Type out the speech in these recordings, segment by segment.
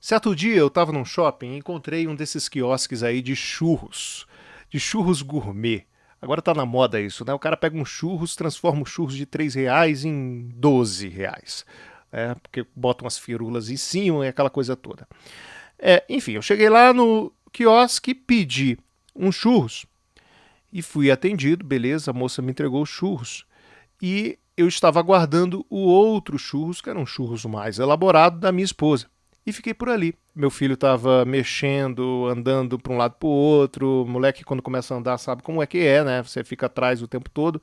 Certo dia eu estava num shopping e encontrei um desses quiosques aí de churros gourmet. Agora tá na moda isso, né? O cara pega um churros, transforma o churros de R$ 3 em R$ 12. Porque bota umas firulas em cima e aquela coisa toda. Enfim, eu cheguei lá no quiosque, pedi um churros e fui atendido, beleza, a moça me entregou os churros. E eu estava aguardando o outro churros, que era um churros mais elaborado, da minha esposa. E fiquei por ali. Meu filho estava mexendo, andando para um lado para o outro. O moleque, quando começa a andar, sabe como é que é, né? Você fica atrás o tempo todo.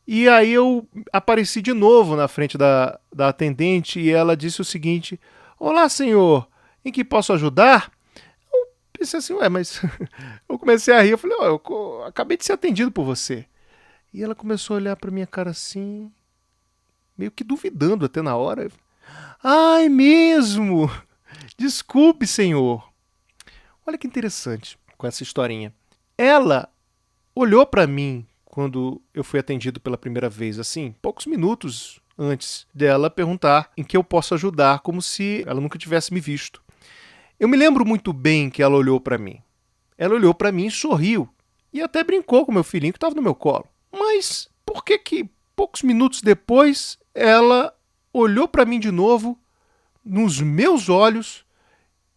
E aí eu apareci de novo na frente da atendente e ela disse o seguinte: Olá, senhor, em que posso ajudar? Eu pensei assim, ué, mas eu comecei a rir. Eu falei, eu acabei de ser atendido por você. E ela começou a olhar para minha cara assim, meio que duvidando até na hora. Ai, mesmo! Desculpe, senhor. Olha que interessante com essa historinha. Ela olhou para mim quando eu fui atendido pela primeira vez, assim, poucos minutos antes dela perguntar em que eu posso ajudar, como se ela nunca tivesse me visto. Eu me lembro muito bem que ela olhou para mim. Ela olhou para mim e sorriu. E até brincou com meu filhinho que estava no meu colo. Mas por que que poucos minutos depois ela olhou para mim de novo, nos meus olhos,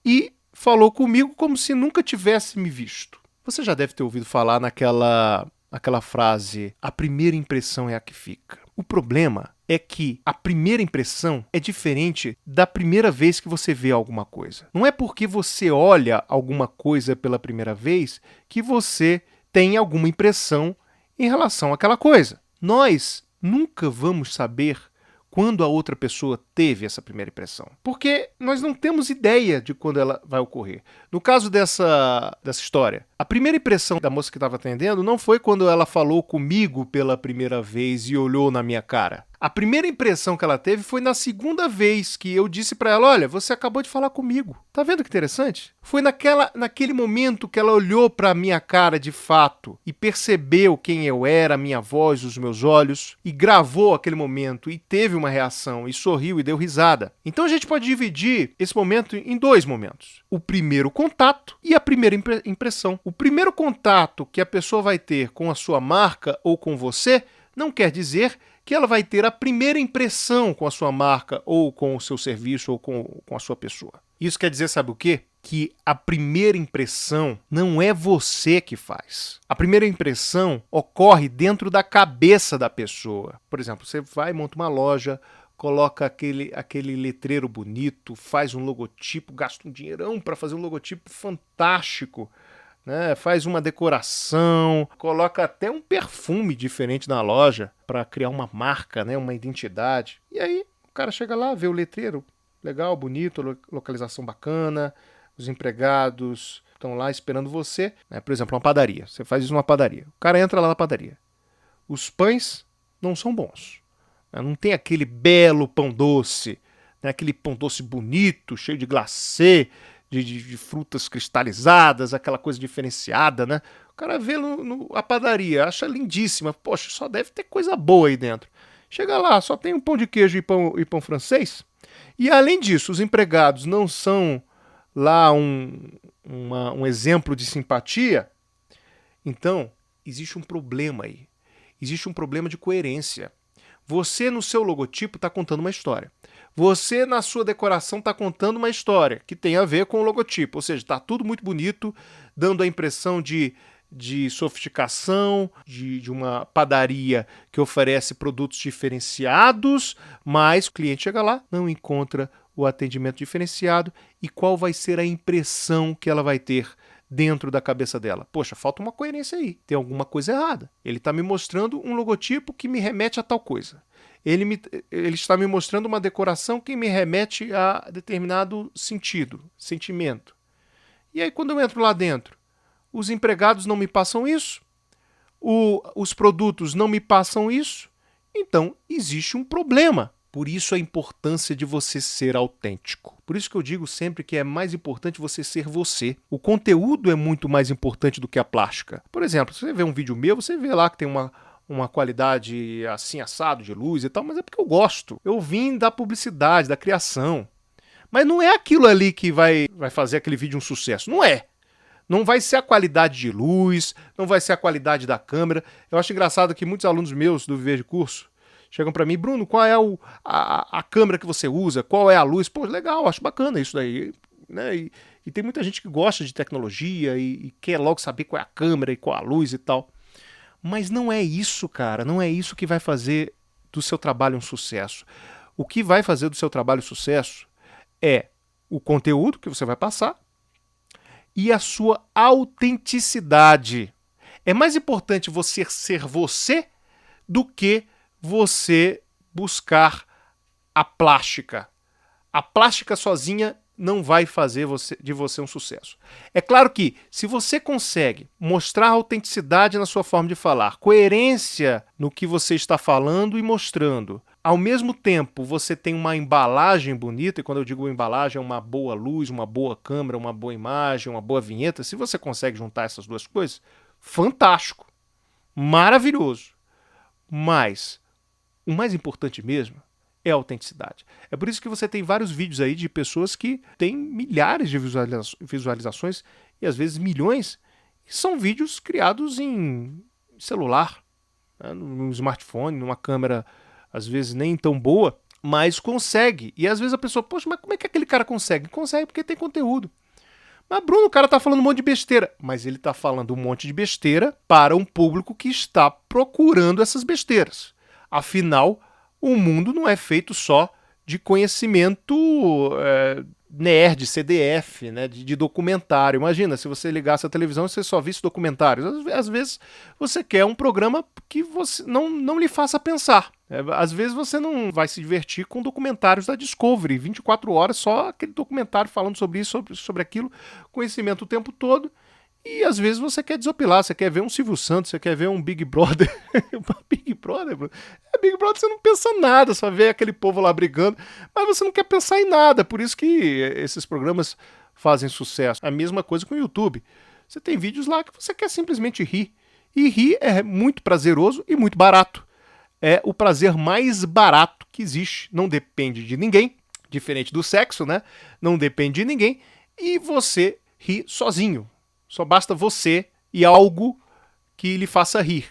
e falou comigo como se nunca tivesse me visto? Você já deve ter ouvido falar naquela frase: a primeira impressão é a que fica. O problema é que a primeira impressão é diferente da primeira vez que você vê alguma coisa. Não é porque você olha alguma coisa pela primeira vez que você tem alguma impressão em relação àquela coisa. Nós nunca vamos saber quando a outra pessoa teve essa primeira impressão, porque nós não temos ideia de quando ela vai ocorrer. No caso dessa história, a primeira impressão da moça que estava atendendo não foi quando ela falou comigo pela primeira vez e olhou na minha cara. A primeira impressão que ela teve foi na segunda vez que eu disse para ela: olha, você acabou de falar comigo. Tá vendo que interessante? Foi naquele momento que ela olhou para minha cara de fato e percebeu quem eu era, a minha voz, os meus olhos, e gravou aquele momento e teve uma reação e sorriu e deu risada. Então a gente pode dividir esse momento em dois momentos: o primeiro contato e a primeira impressão. O primeiro contato que a pessoa vai ter com a sua marca ou com você não quer dizer que ela vai ter a primeira impressão com a sua marca ou com o seu serviço ou com a sua pessoa. Isso quer dizer, sabe o quê? Que a primeira impressão não é você que faz. A primeira impressão ocorre dentro da cabeça da pessoa. Por exemplo, você vai, monta uma loja, coloca aquele letreiro bonito, faz um logotipo, gasta um dinheirão para fazer um logotipo fantástico, né? Faz uma decoração, coloca até um perfume diferente na loja para criar uma marca, né? Uma identidade. E aí o cara chega lá, vê o letreiro, legal, bonito, localização bacana, os empregados estão lá esperando você, né? Por exemplo, uma padaria. Você faz isso numa padaria. O cara entra lá na padaria. Os pães não são bons. Não tem aquele belo pão doce, né? Aquele pão doce bonito, cheio de glacê, de frutas cristalizadas, aquela coisa diferenciada, né? O cara vê a padaria, acha lindíssima. Poxa, só deve ter coisa boa aí dentro. Chega lá, só tem um pão de queijo e pão francês. E além disso, os empregados não são lá um exemplo de simpatia. Então, existe um problema aí. Existe um problema de coerência. Você, no seu logotipo, está contando uma história. Você, na sua decoração, está contando uma história que tem a ver com o logotipo. Ou seja, está tudo muito bonito, dando a impressão de sofisticação, de uma padaria que oferece produtos diferenciados, mas o cliente chega lá, não encontra o atendimento diferenciado. E qual vai ser a impressão que ela vai ter dentro da cabeça dela? Poxa, falta uma coerência aí, tem alguma coisa errada. Ele está me mostrando um logotipo que me remete a tal coisa. Ele está me mostrando uma decoração que me remete a determinado sentimento. E aí, quando eu entro lá dentro, os empregados não me passam isso, os produtos não me passam isso, então existe um problema. Por isso a importância de você ser autêntico. Por isso que eu digo sempre que é mais importante você ser você. O conteúdo é muito mais importante do que a plástica. Por exemplo, se você vê um vídeo meu, você vê lá que tem uma qualidade assim assado de luz e tal, mas é porque eu gosto. Eu vim da publicidade, da criação. Mas não é aquilo ali que vai fazer aquele vídeo um sucesso. Não é. Não vai ser a qualidade de luz, não vai ser a qualidade da câmera. Eu acho engraçado que muitos alunos meus do Viver de Curso chegam para mim, Bruno, qual é a câmera que você usa? Qual é a luz? Pô, legal, acho bacana isso daí. Né? E tem muita gente que gosta de tecnologia e quer logo saber qual é a câmera e qual a luz e tal. Mas não é isso, cara. Não é isso que vai fazer do seu trabalho um sucesso. O que vai fazer do seu trabalho sucesso é o conteúdo que você vai passar e a sua autenticidade. É mais importante você ser você do que você buscar a plástica. A plástica sozinha não vai fazer de você um sucesso. É claro que, se você consegue mostrar autenticidade na sua forma de falar, coerência no que você está falando e mostrando, ao mesmo tempo você tem uma embalagem bonita, e quando eu digo embalagem é uma boa luz, uma boa câmera, uma boa imagem, uma boa vinheta, se você consegue juntar essas duas coisas, fantástico, maravilhoso. Mas o mais importante mesmo é a autenticidade. É por isso que você tem vários vídeos aí de pessoas que têm milhares de visualizações e às vezes milhões, e são vídeos criados em celular, né, num smartphone, numa câmera às vezes nem tão boa, mas consegue. E às vezes a pessoa, poxa, mas como é que aquele cara consegue? Consegue porque tem conteúdo. Mas Bruno, o cara tá falando um monte de besteira. Mas ele tá falando um monte de besteira para um público que está procurando essas besteiras. Afinal, o mundo não é feito só de conhecimento nerd, CDF, né, de documentário. Imagina, se você ligasse a televisão e você só visse documentários. Às vezes você quer um programa que você não lhe faça pensar. Às vezes você não vai se divertir com documentários da Discovery, 24 horas, só aquele documentário falando sobre isso, sobre aquilo, conhecimento o tempo todo. E às vezes você quer desopilar, você quer ver um Silvio Santos, você quer ver um Big Brother. Big Brother, Bruno? Big Brother você não pensa nada, só vê aquele povo lá brigando, mas você não quer pensar em nada, por isso que esses programas fazem sucesso. A mesma coisa com o YouTube. Você tem vídeos lá que você quer simplesmente rir. E rir é muito prazeroso e muito barato. É o prazer mais barato que existe. Não depende de ninguém, diferente do sexo, né? Não depende de ninguém. E você ri sozinho. Só basta você e algo que lhe faça rir.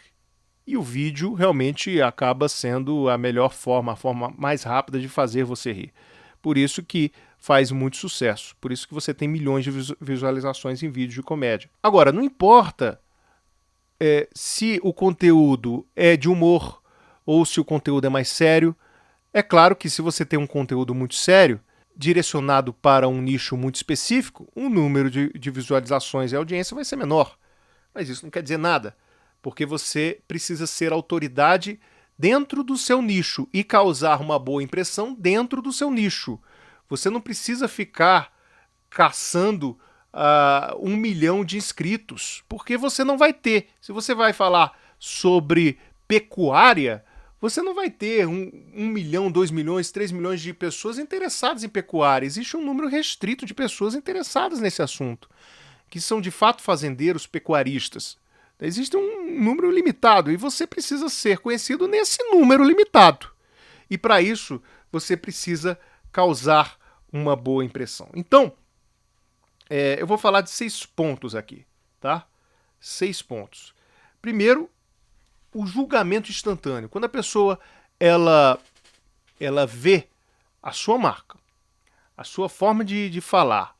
E o vídeo realmente acaba sendo a melhor forma, a forma mais rápida de fazer você rir. Por isso que faz muito sucesso. Por isso que você tem milhões de visualizações em vídeos de comédia. Agora, não importa se o conteúdo é de humor ou se o conteúdo é mais sério. É claro que se você tem um conteúdo muito sério, direcionado para um nicho muito específico, o número de visualizações e audiência vai ser menor. Mas isso não quer dizer nada, porque você precisa ser autoridade dentro do seu nicho e causar uma boa impressão dentro do seu nicho. Você não precisa ficar caçando 1 milhão de inscritos, porque você não vai ter. Se você vai falar sobre pecuária, você não vai ter 1 milhão, 2 milhões, 3 milhões de pessoas interessadas em pecuária. Existe um número restrito de pessoas interessadas nesse assunto, que são de fato fazendeiros, pecuaristas. Existe um número limitado e você precisa ser conhecido nesse número limitado. E para isso, você precisa causar uma boa impressão. Então, eu vou falar de 6 pontos aqui, tá? 6 pontos. Primeiro, o julgamento instantâneo. Quando a pessoa ela vê a sua marca, a sua forma de falar,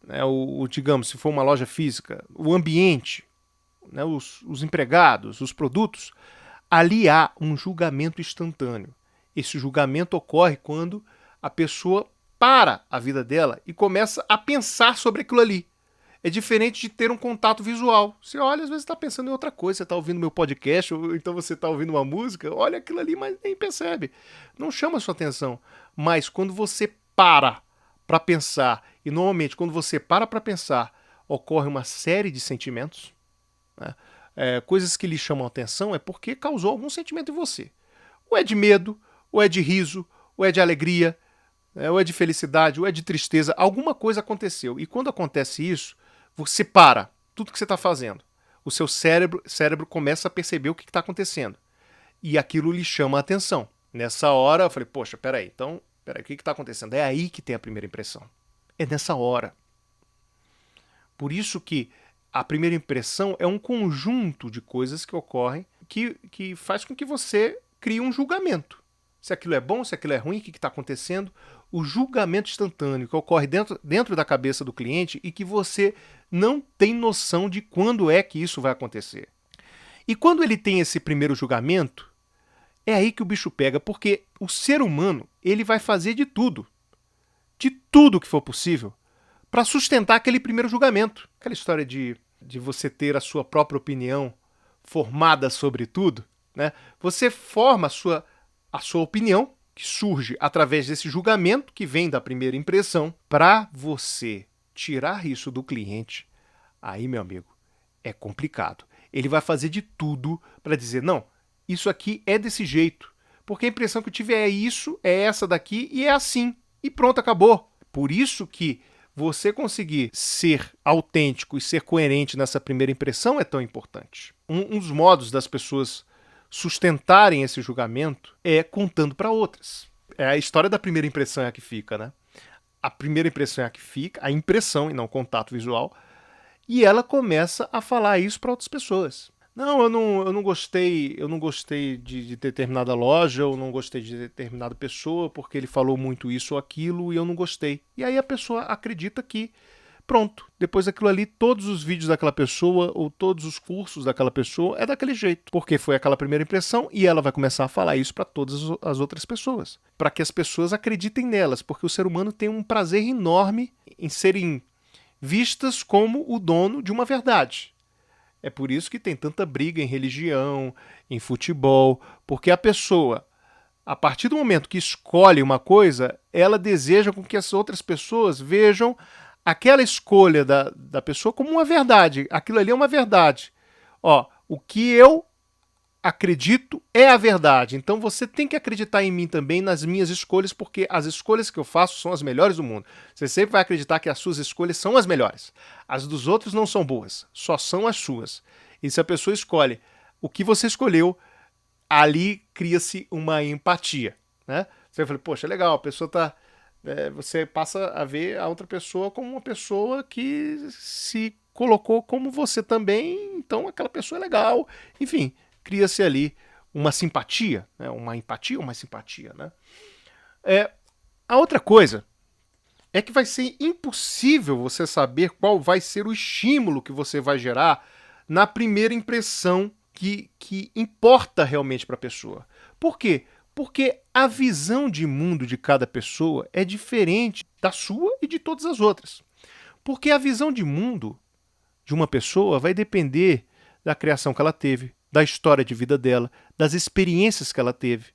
né, digamos, se for uma loja física, o ambiente, né, os empregados, os produtos, ali há um julgamento instantâneo. Esse julgamento ocorre quando a pessoa para a vida dela e começa a pensar sobre aquilo ali. É diferente de ter um contato visual. Você olha, às vezes está pensando em outra coisa, você está ouvindo meu podcast, ou então você está ouvindo uma música, olha aquilo ali, mas nem percebe. Não chama a sua atenção. Mas quando você para pensar, e normalmente quando você para pensar, ocorre uma série de sentimentos, né? Coisas que lhe chamam a atenção é porque causou algum sentimento em você. Ou é de medo, ou é de riso, ou é de alegria, ou é de felicidade, ou é de tristeza. Alguma coisa aconteceu. E quando acontece isso, você para tudo que você está fazendo. O seu cérebro começa a perceber o que está acontecendo. E aquilo lhe chama a atenção. Nessa hora eu falei, poxa, peraí, então peraí, o que está acontecendo? É aí que tem a primeira impressão. É nessa hora. Por isso que a primeira impressão é um conjunto de coisas que ocorrem que faz com que você crie um julgamento. Se aquilo é bom, se aquilo é ruim, o que está acontecendo. O julgamento instantâneo que ocorre dentro da cabeça do cliente e que você não tem noção de quando é que isso vai acontecer. E quando ele tem esse primeiro julgamento, é aí que o bicho pega, porque o ser humano ele vai fazer de tudo que for possível, para sustentar aquele primeiro julgamento. Aquela história de você ter a sua própria opinião formada sobre tudo, né? Você forma a sua opinião, que surge através desse julgamento que vem da primeira impressão, para você tirar isso do cliente. Aí, meu amigo, é complicado. Ele vai fazer de tudo para dizer, não, isso aqui é desse jeito, porque a impressão que eu tive é isso, é essa daqui e é assim. E pronto, acabou. Por isso que você conseguir ser autêntico e ser coerente nessa primeira impressão é tão importante. Um dos modos das pessoas sustentarem esse julgamento é contando para outras. É a história da primeira impressão é a que fica, né? A primeira impressão é a que fica, a impressão e não o contato visual, e ela começa a falar isso para outras pessoas. Não, eu não gostei de determinada loja, eu não gostei de determinada pessoa, porque ele falou muito isso ou aquilo e eu não gostei. E aí a pessoa acredita que, pronto, depois daquilo ali, todos os vídeos daquela pessoa ou todos os cursos daquela pessoa é daquele jeito. Porque foi aquela primeira impressão e ela vai começar a falar isso para todas as outras pessoas. Para que as pessoas acreditem nelas, porque o ser humano tem um prazer enorme em serem vistas como o dono de uma verdade. É por isso que tem tanta briga em religião, em futebol, porque a pessoa, a partir do momento que escolhe uma coisa, ela deseja com que as outras pessoas vejam aquela escolha da pessoa como uma verdade. Aquilo ali é uma verdade. Ó, o que eu acredito é a verdade. Então você tem que acreditar em mim também, nas minhas escolhas, porque as escolhas que eu faço são as melhores do mundo. Você sempre vai acreditar que as suas escolhas são as melhores. As dos outros não são boas, só são as suas. E se a pessoa escolhe o que você escolheu, ali cria-se uma empatia, né? Você fala, poxa, legal, a pessoa tá... você passa a ver a outra pessoa como uma pessoa que se colocou como você também, então aquela pessoa é legal. Enfim, cria-se ali uma simpatia, né? Uma empatia ou uma simpatia, né? A outra coisa é que vai ser impossível você saber qual vai ser o estímulo que você vai gerar na primeira impressão que importa realmente para a pessoa. Por quê? Porque a visão de mundo de cada pessoa é diferente da sua e de todas as outras. Porque a visão de mundo de uma pessoa vai depender da criação que ela teve, da história de vida dela, das experiências que ela teve.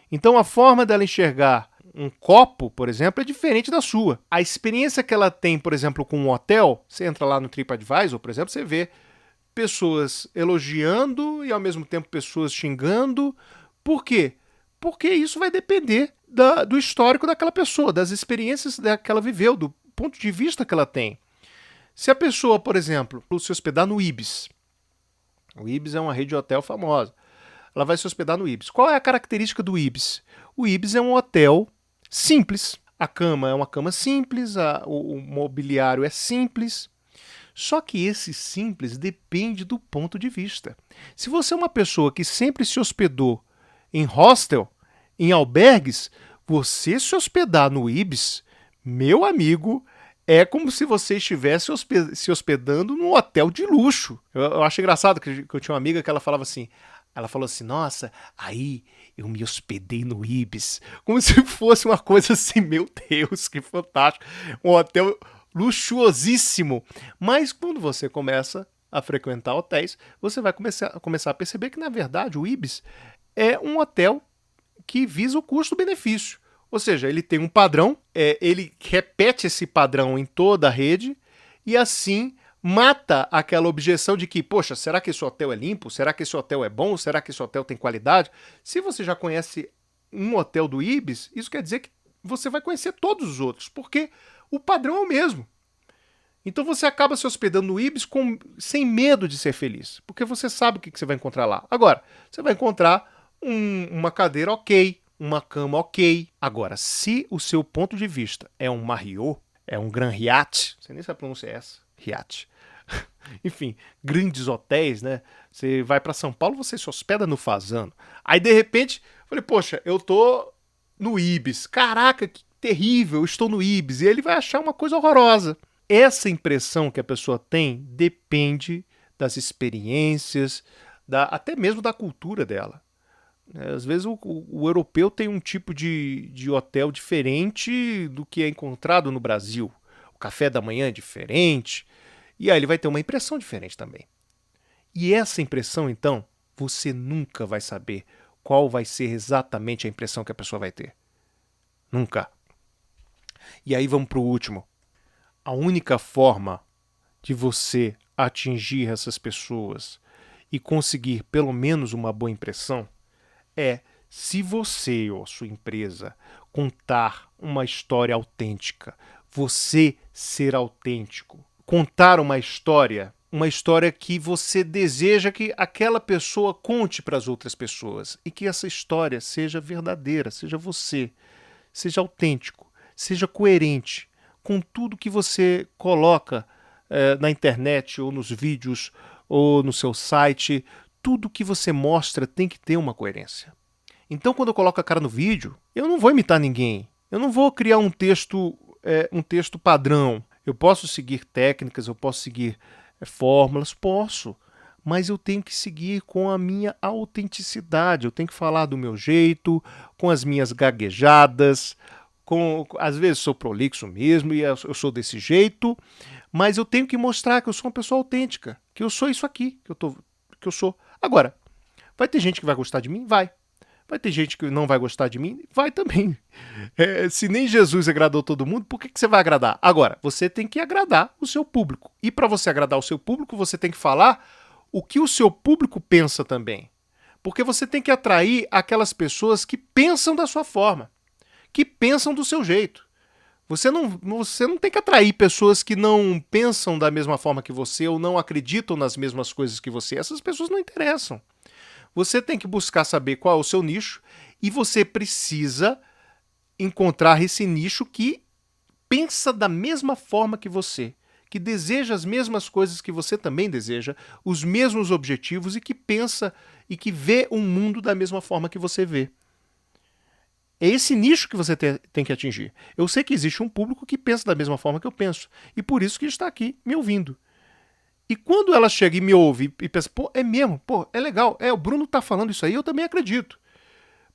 Então a forma dela enxergar um copo, por exemplo, é diferente da sua. A experiência que ela tem, por exemplo, com um hotel, você entra lá no TripAdvisor, por exemplo, você vê pessoas elogiando e ao mesmo tempo pessoas xingando. Por quê? Porque isso vai depender do histórico daquela pessoa, das experiências que ela viveu, do ponto de vista que ela tem. Se a pessoa, por exemplo, se hospedar no Ibis, o Ibis é uma rede de hotel famosa, ela vai se hospedar no Ibis. Qual é a característica do Ibis? O Ibis é um hotel simples. A cama é uma cama simples, o mobiliário é simples. Só que esse simples depende do ponto de vista. Se você é uma pessoa que sempre se hospedou em hostel, em albergues, você se hospedar no Ibis, meu amigo, é como se você estivesse se hospedando num hotel de luxo. Eu acho engraçado que eu tinha uma amiga que ela falava assim, ela falou assim, nossa, aí eu me hospedei no Ibis, como se fosse uma coisa assim, meu Deus, que fantástico, um hotel luxuosíssimo. Mas quando você começa a frequentar hotéis, você vai começar a perceber que, na verdade, o Ibis é um hotel que visa o custo-benefício. Ou seja, ele tem um padrão, ele repete esse padrão em toda a rede e assim mata aquela objeção de que, poxa, será que esse hotel é limpo? Será que esse hotel é bom? Será que esse hotel tem qualidade? Se você já conhece um hotel do Ibis, isso quer dizer que você vai conhecer todos os outros, porque o padrão é o mesmo. Então você acaba se hospedando no Ibis sem medo de ser feliz, porque você sabe o que você vai encontrar lá. Agora, você vai encontrar uma cadeira ok, uma cama ok. Agora, se o seu ponto de vista é um Marriott, é um Grand Hyatt, você nem sabe a pronúncia é essa, Hyatt. Enfim, grandes hotéis, né? Você vai para São Paulo, você se hospeda no Fazano. Aí, de repente, eu falei, poxa, eu tô no Ibis. Caraca, que terrível, eu estou no Ibis. E ele vai achar uma coisa horrorosa. Essa impressão que a pessoa tem depende das experiências, até mesmo da cultura dela. Às vezes o europeu tem um tipo de hotel diferente do que é encontrado no Brasil. O café da manhã é diferente. E aí ele vai ter uma impressão diferente também. E essa impressão, então, você nunca vai saber qual vai ser exatamente a impressão que a pessoa vai ter. Nunca. E aí vamos para o último. A única forma de você atingir essas pessoas e conseguir pelo menos uma boa impressão é se você ou sua empresa contar uma história autêntica, você ser autêntico, contar uma história que você deseja que aquela pessoa conte para as outras pessoas e que essa história seja verdadeira, seja você, seja autêntico, seja coerente com tudo que você coloca na internet ou nos vídeos ou no seu site. Tudo que você mostra tem que ter uma coerência. Então, quando eu coloco a cara no vídeo, eu não vou imitar ninguém. Eu não vou criar um texto padrão. Eu posso seguir técnicas, eu posso seguir fórmulas, posso. Mas eu tenho que seguir com a minha autenticidade. Eu tenho que falar do meu jeito, com as minhas gaguejadas. Às vezes sou prolixo mesmo e eu sou desse jeito. Mas eu tenho que mostrar que eu sou uma pessoa autêntica. Que eu sou isso aqui que eu sou. Agora, vai ter gente que vai gostar de mim? Vai. Vai ter gente que não vai gostar de mim? Vai também. Se nem Jesus agradou todo mundo, por que você vai agradar? Agora, você tem que agradar o seu público. E para você agradar o seu público, você tem que falar o que o seu público pensa também. Porque você tem que atrair aquelas pessoas que pensam da sua forma, que pensam do seu jeito. Você não tem que atrair pessoas que não pensam da mesma forma que você ou não acreditam nas mesmas coisas que você. Essas pessoas não interessam. Você tem que buscar saber qual é o seu nicho e você precisa encontrar esse nicho que pensa da mesma forma que você, que deseja as mesmas coisas que você também deseja, os mesmos objetivos e que pensa e que vê o mundo da mesma forma que você vê. É esse nicho que você tem que atingir. Eu sei que existe um público que pensa da mesma forma que eu penso e por isso que está aqui me ouvindo. E quando ela chega e me ouve e pensa, pô, é mesmo, pô, é legal, o Bruno tá falando isso aí, eu também acredito.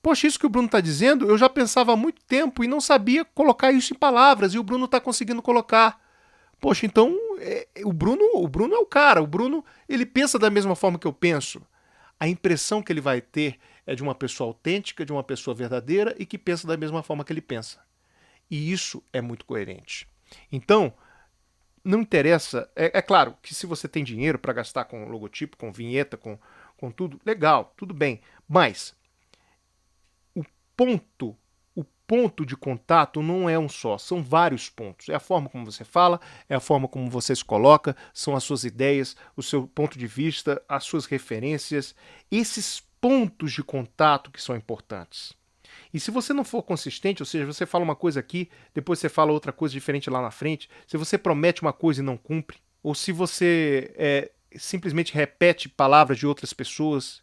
Poxa, isso que o Bruno tá dizendo, eu já pensava há muito tempo e não sabia colocar isso em palavras, e o Bruno tá conseguindo colocar. Poxa, então, o Bruno é o cara, o Bruno, ele pensa da mesma forma que eu penso. A impressão que ele vai ter é de uma pessoa autêntica, de uma pessoa verdadeira e que pensa da mesma forma que ele pensa. E isso é muito coerente. Então, não interessa. É claro que se você tem dinheiro para gastar com logotipo, com vinheta, com tudo, legal, tudo bem. Mas o ponto de contato não é um só, são vários pontos. É a forma como você fala, é a forma como você se coloca, são as suas ideias, o seu ponto de vista, as suas referências. Esses pontos de contato que são importantes. E se você não for consistente, ou seja, você fala uma coisa aqui, depois você fala outra coisa diferente lá na frente, se você promete uma coisa e não cumpre, ou se você simplesmente repete palavras de outras pessoas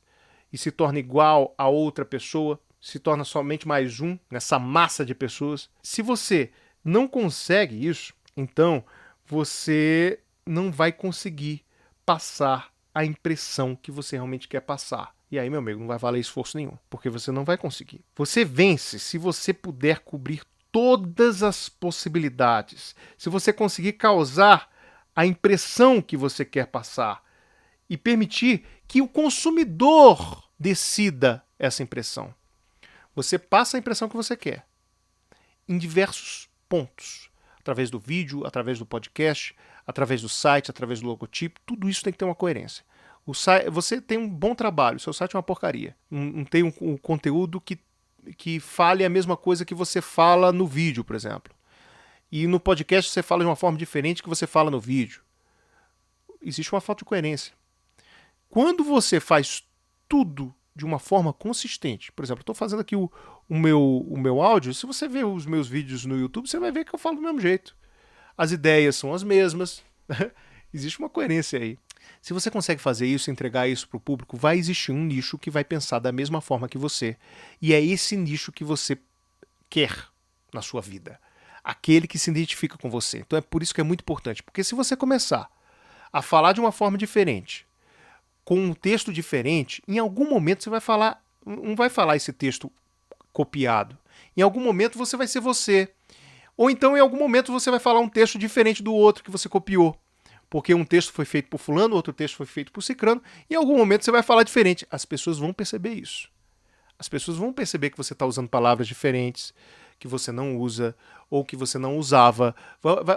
e se torna igual a outra pessoa, se torna somente mais um nessa massa de pessoas, se você não consegue isso, então você não vai conseguir passar a impressão que você realmente quer passar. E aí, meu amigo, não vai valer esforço nenhum, porque você não vai conseguir. Você vence se você puder cobrir todas as possibilidades, se você conseguir causar a impressão que você quer passar e permitir que o consumidor decida essa impressão. Você passa a impressão que você quer em diversos pontos, através do vídeo, através do podcast, através do site, através do logotipo, tudo isso tem que ter uma coerência. Você tem um bom trabalho, seu site é uma porcaria. Não tem um conteúdo que fale a mesma coisa que você fala no vídeo, por exemplo. E no podcast você fala de uma forma diferente que você fala no vídeo. Existe uma falta de coerência. Quando você faz tudo de uma forma consistente. Por exemplo, eu estou fazendo aqui o meu áudio. Se você ver os meus vídeos no YouTube, você vai ver que eu falo do mesmo jeito. As ideias são as mesmas. Existe uma coerência aí. Se você consegue fazer isso, entregar isso para o público, vai existir um nicho que vai pensar da mesma forma que você. E é esse nicho que você quer na sua vida. Aquele que se identifica com você. Então é por isso que é muito importante. Porque se você começar a falar de uma forma diferente, com um texto diferente, em algum momento você vai falar, não vai falar esse texto copiado. Em algum momento você vai ser você. Ou então em algum momento você vai falar um texto diferente do outro que você copiou. Porque um texto foi feito por fulano, outro texto foi feito por cicrano, e em algum momento você vai falar diferente. As pessoas vão perceber isso. As pessoas vão perceber que você está usando palavras diferentes, que você não usa, ou que você não usava.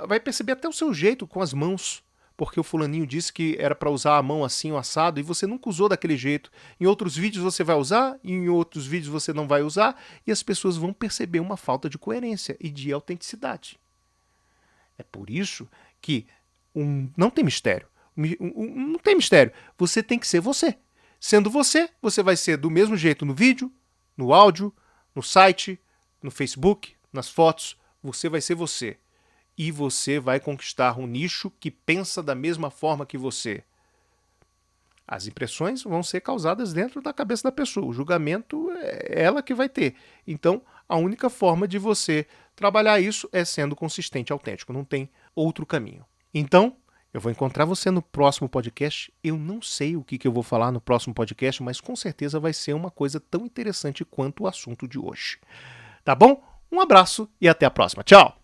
Vai perceber até o seu jeito com as mãos. Porque o fulaninho disse que era para usar a mão assim, o assado, e você nunca usou daquele jeito. Em outros vídeos você vai usar, e em outros vídeos você não vai usar, e as pessoas vão perceber uma falta de coerência e de autenticidade. É por isso que não tem mistério. Não tem mistério. Você tem que ser você. Sendo você, você vai ser do mesmo jeito no vídeo, no áudio, no site, no Facebook, nas fotos. Você vai ser você. E você vai conquistar um nicho que pensa da mesma forma que você. As impressões vão ser causadas dentro da cabeça da pessoa. O julgamento é ela que vai ter. Então, a única forma de você trabalhar isso é sendo consistente e autêntico. Não tem outro caminho. Então, eu vou encontrar você no próximo podcast. Eu não sei o que eu vou falar no próximo podcast, mas com certeza vai ser uma coisa tão interessante quanto o assunto de hoje. Tá bom? Um abraço e até a próxima. Tchau!